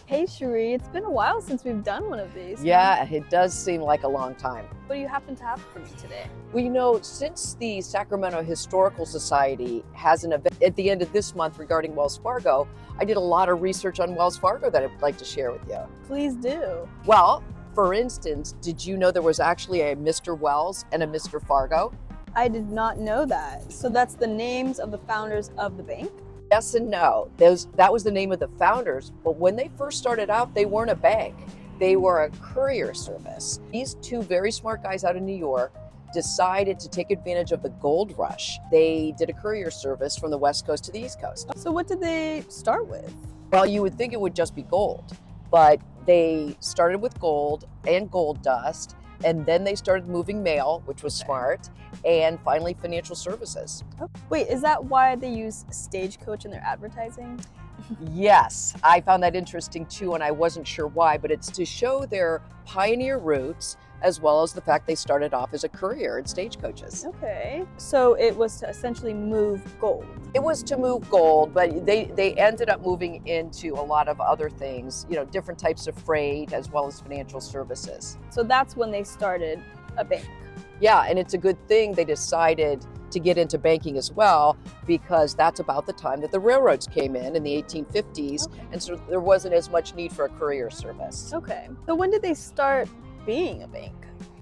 Hey Cherie, it's been a while since we've done one of these. Yeah, it does seem like a long time. What do you happen to have for me today? Well, since the Sacramento Historical Society has an event at the end of this month regarding Wells Fargo, I did a lot of research on Wells Fargo that I'd like to share with you. Please do. Well, for instance, did you know there was actually a Mr. Wells and a Mr. Fargo? I did not know that. So that's the names of the founders of the bank? Yes and no. That was the name of the founders, but when they first started out, they weren't a bank. They were a courier service. These two very smart guys out of New York decided to take advantage of the gold rush. They did a courier service from the West Coast to the East Coast. So what did they start with? Well, you would think it would just be gold, but they started with gold and gold dust, and then they started moving mail, which was smart, and finally financial services. Oh, wait, is that why they use Stagecoach in their advertising? Yes, I found that interesting too, and I wasn't sure why, but it's to show their pioneer roots as well as the fact they started off as a courier in stagecoaches. Okay, so it was to essentially move gold. It was to move gold, but they ended up moving into a lot of other things, different types of freight as well as financial services. So that's when they started a bank. Yeah, and it's a good thing they decided to get into banking as well, because that's about the time that the railroads came in the 1850s, and so there wasn't as much need for a courier service. Okay, so when did they start being a bank?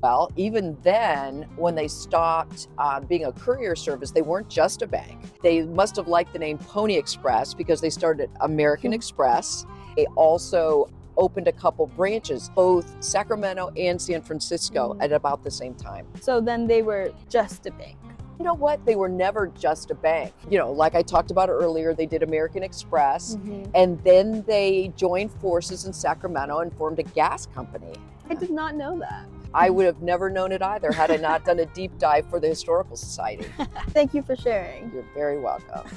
Well, even then, when they stopped being a courier service, they weren't just a bank. They must have liked the name Pony Express because they started American Express. They also opened a couple branches, both Sacramento and San Francisco, at about the same time. So then they were just a bank. You know what? They were never just a bank. Like I talked about earlier, they did American Express, and then they joined forces in Sacramento and formed a gas company. I did not know that. I would have never known it either had I not done a deep dive for the Historical Society. Thank you for sharing. You're very welcome.